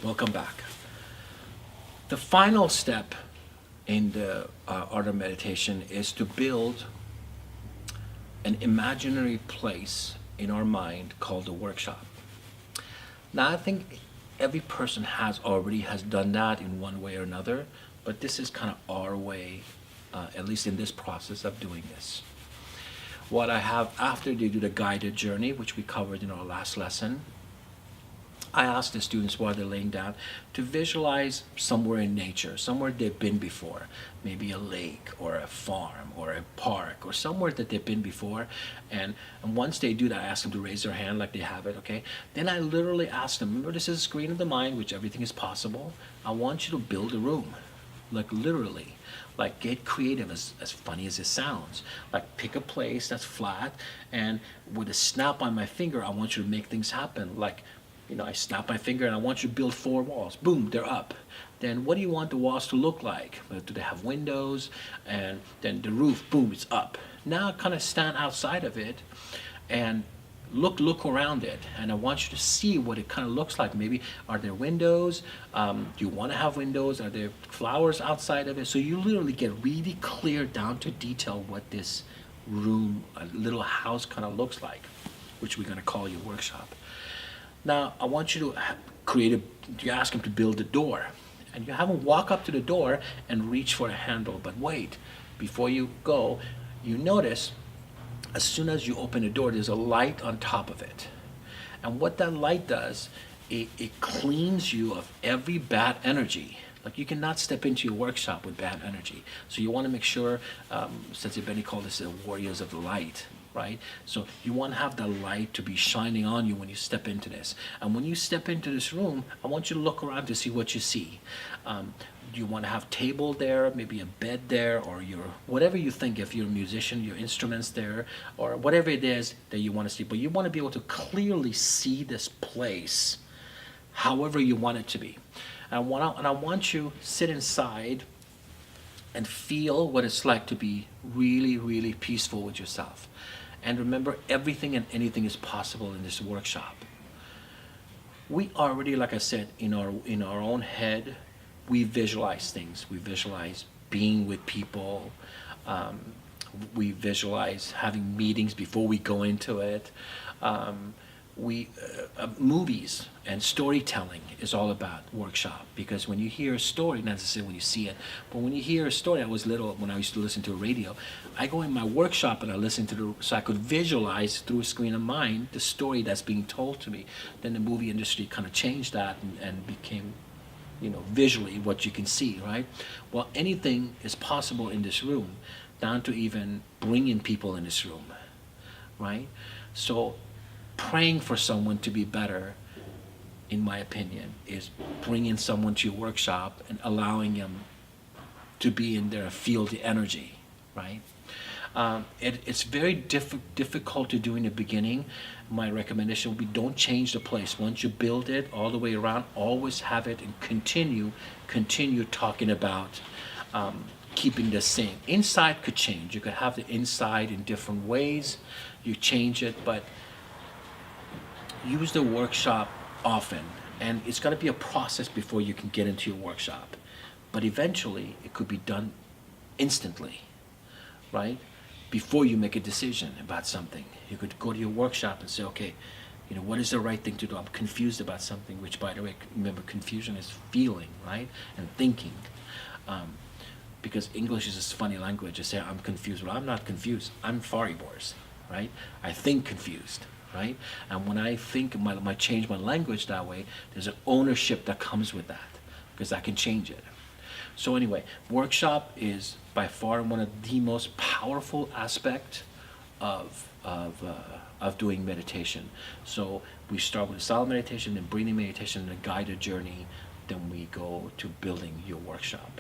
Welcome back. The final step in the art of meditation is to build an imaginary place in our mind called a workshop. Now, I think every person has done that in one way or another, but this is kind of our way, at least in this process of doing this. What I have after they do the guided journey, which we covered in our last lesson, I ask the students while they're laying down to visualize somewhere in nature, somewhere they've been before, maybe a lake or a farm or a park or somewhere that they've been before. And once they do that, I ask them to raise their hand like they have it, okay? Then I literally ask them, remember this is a screen of the mind, which everything is possible. I want you to build a room, like literally. Like get creative, as funny as it sounds. Like pick a place that's flat, and with a snap on my finger, I want you to make things happen. Like, I snap my finger and I want you to build 4 walls. Boom, they're up. Then what do you want the walls to look like? Do they have windows? And then the roof, boom, it's up. Now kind of stand outside of it and look around it. And I want you to see what it kind of looks like. Maybe are there windows? Do you want to have windows? Are there flowers outside of it? So you literally get really clear down to detail what this room, a little house kind of looks like, which we're going to call your workshop. Now, I want you to you ask them to build a door. And you have them walk up to the door and reach for a handle. But wait, before you go, you notice as soon as you open the door, there's a light on top of it. And what that light does, it cleans you of every bad energy. Like you cannot step into your workshop with bad energy. So you want to make sure, Sensei Benny called this the warriors of the light. Right? So you want to have the light to be shining on you when you step into this. And when you step into this room, I want you to look around to see what you see. Do you want to have table there, maybe a bed there, or whatever you think, if you're a musician, your instruments there, or whatever it is that you want to see. But you want to be able to clearly see this place however you want it to be. And I want you to sit inside and feel what it's like to be really, really peaceful with yourself. And remember, everything and anything is possible in this workshop. We already, like I said, in our own head, we visualize things. We visualize being with people. We visualize having meetings before we go into it. Movies and storytelling is all about workshop, because when you hear a story, not necessarily when you see it, but when you hear a story, I was little when I used to listen to a radio, I go in my workshop and I listen to so I could visualize through a screen of mind the story that's being told to me. Then the movie industry kind of changed that and became, visually what you can see, right? Well, anything is possible in this room, down to even bringing people in this room, right? So praying for someone to be better, in my opinion, is bringing someone to your workshop and allowing them to be in there, feel the energy, right? It's very difficult to do in the beginning. My recommendation would be don't change the place. Once you build it all the way around, always have it and continue talking about keeping the same. Inside could change. You could have the inside in different ways. You change it, but use the workshop often, and it's going to be a process before you can get into your workshop, but eventually it could be done instantly, right? Before you make a decision about something, you could go to your workshop and say, okay, what is the right thing to do? I'm confused about something, which, by the way, remember, confusion is feeling, right? And thinking, because English is a funny language. You say, I'm confused. Well, I'm not confused. I'm Faribor's, right? I think confused. Right? And when I think I change my language that way, there's an ownership that comes with that, because I can change it. So anyway, workshop is by far one of the most powerful aspects of doing meditation. So we start with silent meditation, then breathing meditation, then a guided journey, then we go to building your workshop.